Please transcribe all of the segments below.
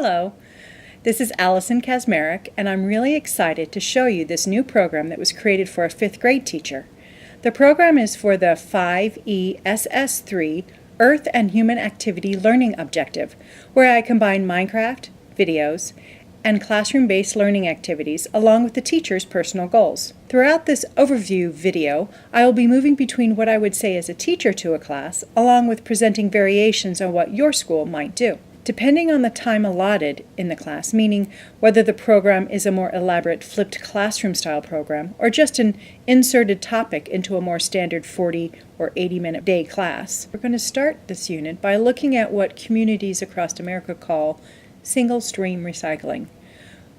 Hello, this is Allison Kazmarek, and I'm really excited to show you this new program that was created for a 5th grade teacher. The program is for the 5ESS3 Earth and Human Activity Learning Objective, where I combine Minecraft, videos, and classroom-based learning activities along with the teacher's personal goals. Throughout this overview video, I will be moving between what I would say as a teacher to a class, along with presenting variations on what your school might do. Depending on the time allotted in the class, meaning whether the program is a more elaborate flipped classroom style program or just an inserted topic into a more standard 40 or 80-minute day class, we're going to start this unit by looking at what communities across America call single stream recycling,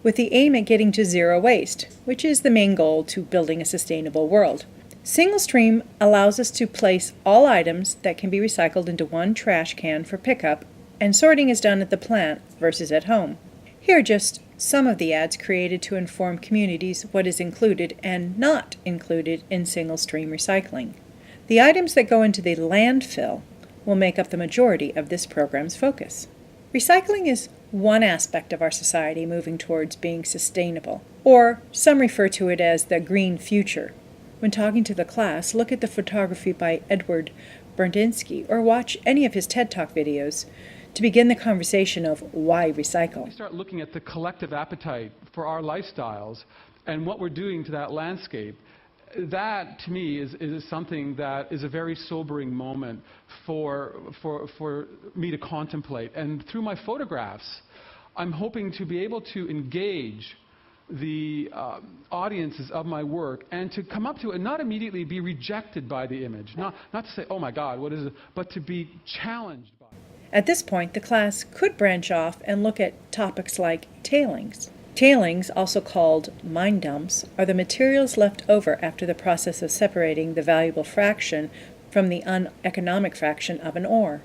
with the aim at getting to zero waste, which is the main goal to building a sustainable world. Single stream allows us to place all items that can be recycled into one trash can for pickup, and sorting is done at the plant versus at home. Here are just some of the ads created to inform communities what is included and not included in single stream recycling. The items that go into the landfill will make up the majority of this program's focus. Recycling is one aspect of our society moving towards being sustainable, or some refer to it as the green future. When talking to the class, look at the photography by Edward Burdinsky or watch any of his TED Talk videos to begin the conversation of why recycle. We start looking at the collective appetite for our lifestyles and what we're doing to that landscape. That, to me, is something that is a very sobering moment for me to contemplate. And through my photographs, I'm hoping to be able to engage the audiences of my work and to come up to it and not immediately be rejected by the image. Not to say, oh my God, what is it? But to be challenged by it. At this point, the class could branch off and look at topics like tailings. Tailings, also called mine dumps, are the materials left over after the process of separating the valuable fraction from the uneconomic fraction of an ore.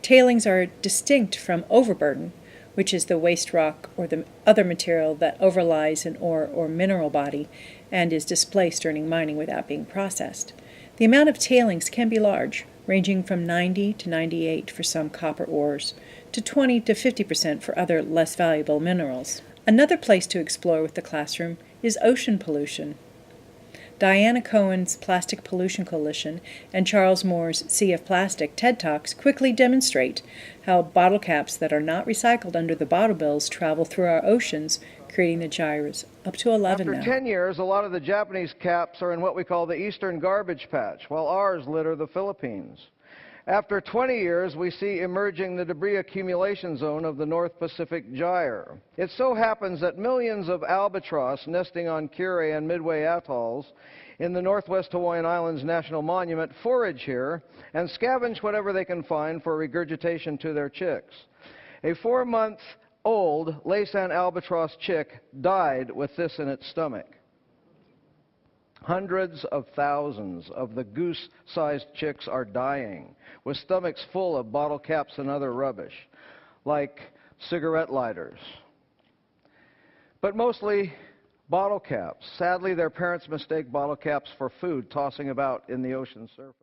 Tailings are distinct from overburden, which is the waste rock or the other material that overlies an ore or mineral body and is displaced during mining without being processed. The amount of tailings can be large, ranging from 90 to 98 for some copper ores, to 20 to 50% for other less valuable minerals. Another place to explore with the classroom is ocean pollution. Diana Cohen's Plastic Pollution Coalition and Charles Moore's Sea of Plastic TED Talks quickly demonstrate how bottle caps that are not recycled under the bottle bills travel through our oceans, creating the gyres, up to 11 now. After 10 years, a lot of the Japanese caps are in what we call the Eastern Garbage Patch, while ours litter the Philippines. After 20 years, we see emerging the debris accumulation zone of the North Pacific Gyre. It so happens that millions of albatross nesting on Kure and Midway atolls in the Northwest Hawaiian Islands National Monument forage here and scavenge whatever they can find for regurgitation to their chicks. A 4-month-old Laysan albatross chick died with this in its stomach. Hundreds of thousands of the goose-sized chicks are dying, with stomachs full of bottle caps and other rubbish, like cigarette lighters. But mostly bottle caps. Sadly, their parents mistake bottle caps for food, tossing about in the ocean surface.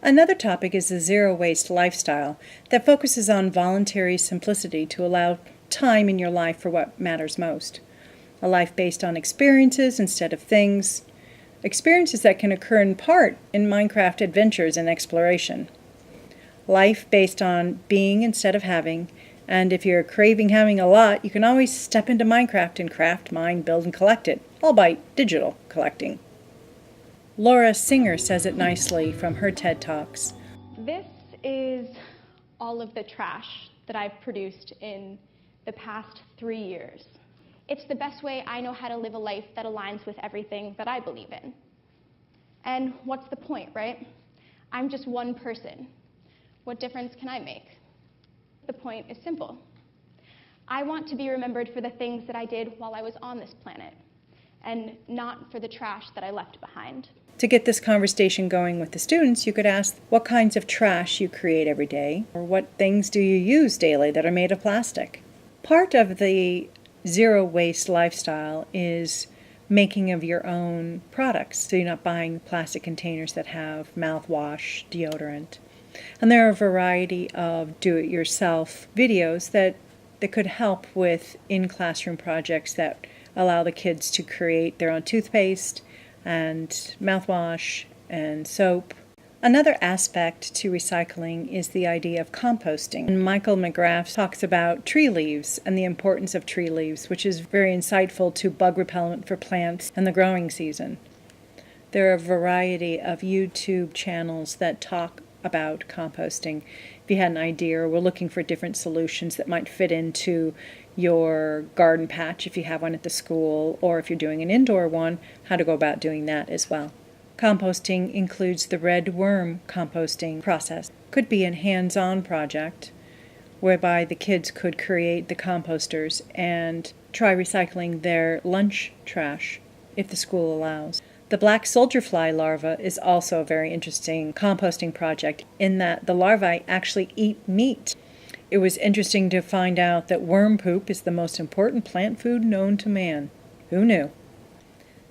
Another topic is the zero-waste lifestyle that focuses on voluntary simplicity to allow time in your life for what matters most. A life based on experiences instead of things. Experiences that can occur in part in Minecraft adventures and exploration. Life based on being instead of having, and if you're craving having a lot, you can always step into Minecraft and craft, mine, build, and collect it, all by digital collecting. Laura Singer says it nicely from her TED Talks. This is all of the trash that I've produced in the past 3 years. It's the best way I know how to live a life that aligns with everything that I believe in. And what's the point, right? I'm just one person. What difference can I make? The point is simple. I want to be remembered for the things that I did while I was on this planet, and not for the trash that I left behind. To get this conversation going with the students, you could ask what kinds of trash you create every day, or what things do you use daily that are made of plastic. Part of the zero-waste lifestyle is making of your own products, so you're not buying plastic containers that have mouthwash, deodorant. And there are a variety of do-it-yourself videos that that could help with in-classroom projects that allow the kids to create their own toothpaste and mouthwash and soap. Another aspect to recycling is the idea of composting. And Michael McGrath talks about tree leaves and the importance of tree leaves, which is very insightful to bug repellent for plants and the growing season. There are a variety of YouTube channels that talk about composting. If you had an idea or were looking for different solutions that might fit into your garden patch if you have one at the school, or if you're doing an indoor one, how to go about doing that as well. Composting includes the red worm composting process. Could be a hands-on project whereby the kids could create the composters and try recycling their lunch trash if the school allows. The black soldier fly larva is also a very interesting composting project in that the larvae actually eat meat. It was interesting to find out that worm poop is the most important plant food known to man. Who knew?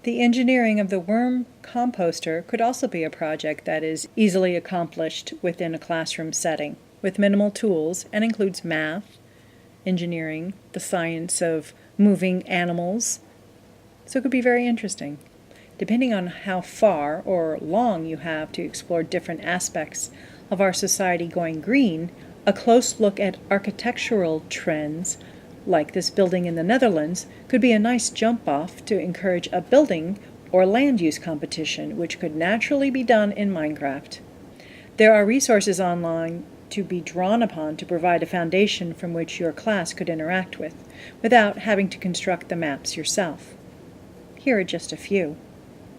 The engineering of the worm composter could also be a project that is easily accomplished within a classroom setting with minimal tools and includes math, engineering, the science of moving animals. So it could be very interesting. Depending on how far or long you have to explore different aspects of our society going green, a close look at architectural trends, like this building in the Netherlands, could be a nice jump-off to encourage a building or land use competition, which could naturally be done in Minecraft. There are resources online to be drawn upon to provide a foundation from which your class could interact with, without having to construct the maps yourself. Here are just a few.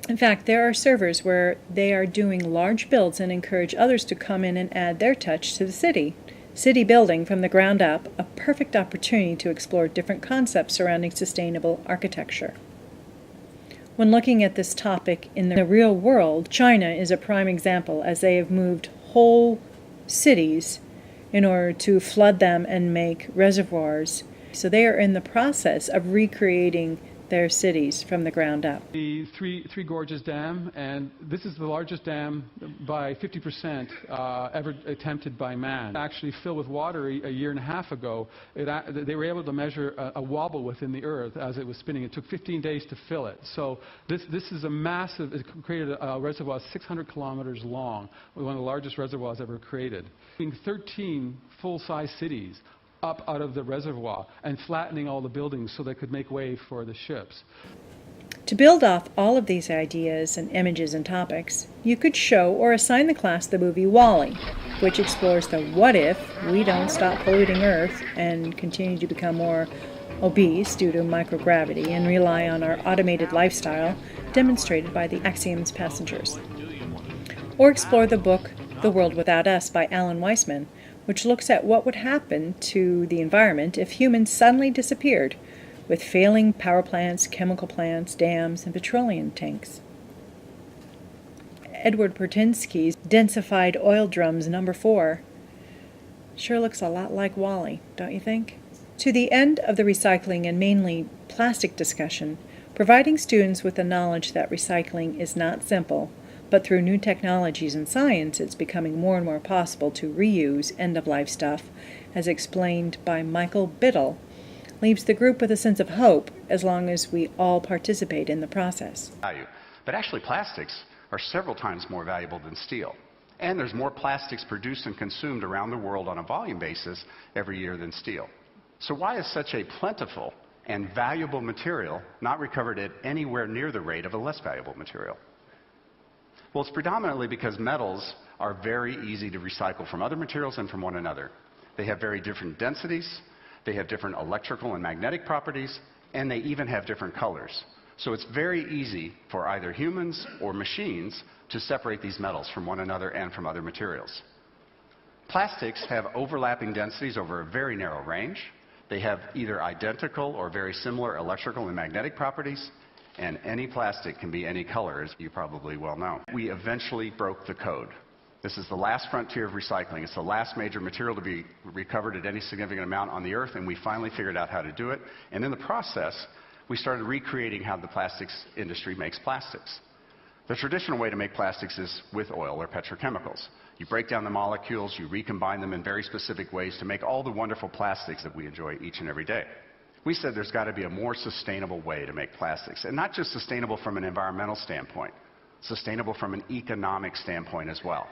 In fact, there are servers where they are doing large builds and encourage others to come in and add their touch to the city. City building from the ground up, a perfect opportunity to explore different concepts surrounding sustainable architecture. When looking at this topic in the real world, China is a prime example, as they have moved whole cities in order to flood them and make reservoirs. So they are in the process of recreating their cities from the ground up. The Three Gorges Dam, and this is the largest dam by 50% ever attempted by man. Actually filled with water a year and a half ago. They were able to measure a wobble within the earth as it was spinning. It took 15 days to fill it. So this is a massive, it created a reservoir 600 kilometers long, one of the largest reservoirs ever created. 13 full-size cities up out of the reservoir and flattening all the buildings so they could make way for the ships. To build off all of these ideas and images and topics, you could show or assign the class the movie WALL-E, which explores the what if we don't stop polluting Earth and continue to become more obese due to microgravity and rely on our automated lifestyle demonstrated by the Axiom's passengers. Or explore the book The World Without Us by Alan Weisman, which looks at what would happen to the environment if humans suddenly disappeared, with failing power plants, chemical plants, dams, and petroleum tanks. Edward Pertinsky's Densified Oil Drums No. 4 sure looks a lot like WALL-E, don't you think? To the end of the recycling and mainly plastic discussion, providing students with the knowledge that recycling is not simple, but through new technologies and science, it's becoming more and more possible to reuse end-of-life stuff, as explained by Michael Biddle, leaves the group with a sense of hope as long as we all participate in the process. But actually, plastics are several times more valuable than steel. And there's more plastics produced and consumed around the world on a volume basis every year than steel. So why is such a plentiful and valuable material not recovered at anywhere near the rate of a less valuable material? Well, it's predominantly because metals are very easy to recycle from other materials and from one another. They have very different densities, they have different electrical and magnetic properties, and they even have different colors. So it's very easy for either humans or machines to separate these metals from one another and from other materials. Plastics have overlapping densities over a very narrow range. They have either identical or very similar electrical and magnetic properties. And any plastic can be any color, as you probably well know. We eventually broke the code. This is the last frontier of recycling. It's the last major material to be recovered at any significant amount on the Earth, and we finally figured out how to do it. And in the process, we started recreating how the plastics industry makes plastics. The traditional way to make plastics is with oil or petrochemicals. You break down the molecules, you recombine them in very specific ways to make all the wonderful plastics that we enjoy each and every day. We said there's got to be a more sustainable way to make plastics, and not just sustainable from an environmental standpoint, sustainable from an economic standpoint as well.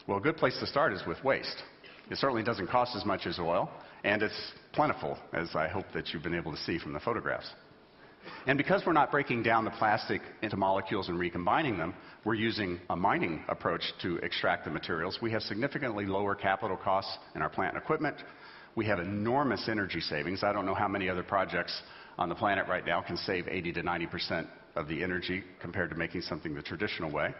Well, a good place to start is with waste. It certainly doesn't cost as much as oil, and it's plentiful, as I hope that you've been able to see from the photographs. And because we're not breaking down the plastic into molecules and recombining them, we're using a mining approach to extract the materials. We have significantly lower capital costs in our plant and equipment. We have enormous energy savings. I don't know how many other projects on the planet right now can save 80 to 90% of the energy compared to making something the traditional way.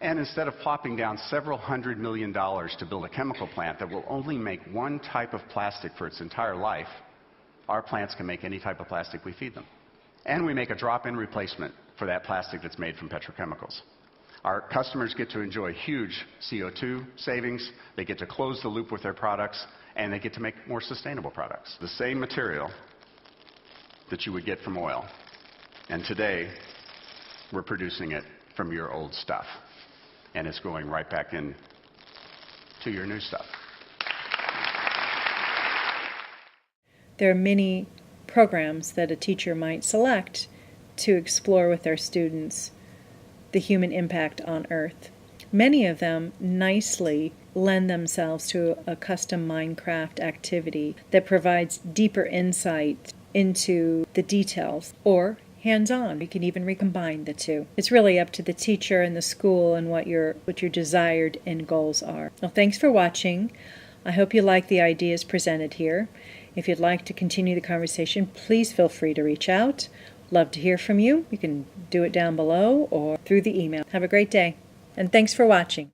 And instead of plopping down several $100 million to build a chemical plant that will only make one type of plastic for its entire life, our plants can make any type of plastic we feed them. And we make a drop-in replacement for that plastic that's made from petrochemicals. Our customers get to enjoy huge CO2 savings, they get to close the loop with their products, and they get to make more sustainable products. The same material that you would get from oil. And today, we're producing it from your old stuff. And it's going right back in to your new stuff. There are many programs that a teacher might select to explore with their students the human impact on Earth. Many of them nicely lend themselves to a custom Minecraft activity that provides deeper insight into the details, or hands-on. You can even recombine the two. It's really up to the teacher and the school and what your desired end goals are. Well, thanks for watching. I hope you like the ideas presented here. If you'd like to continue the conversation, please feel free to reach out. Love to hear from you. You can do it down below or through the email. Have a great day, and thanks for watching.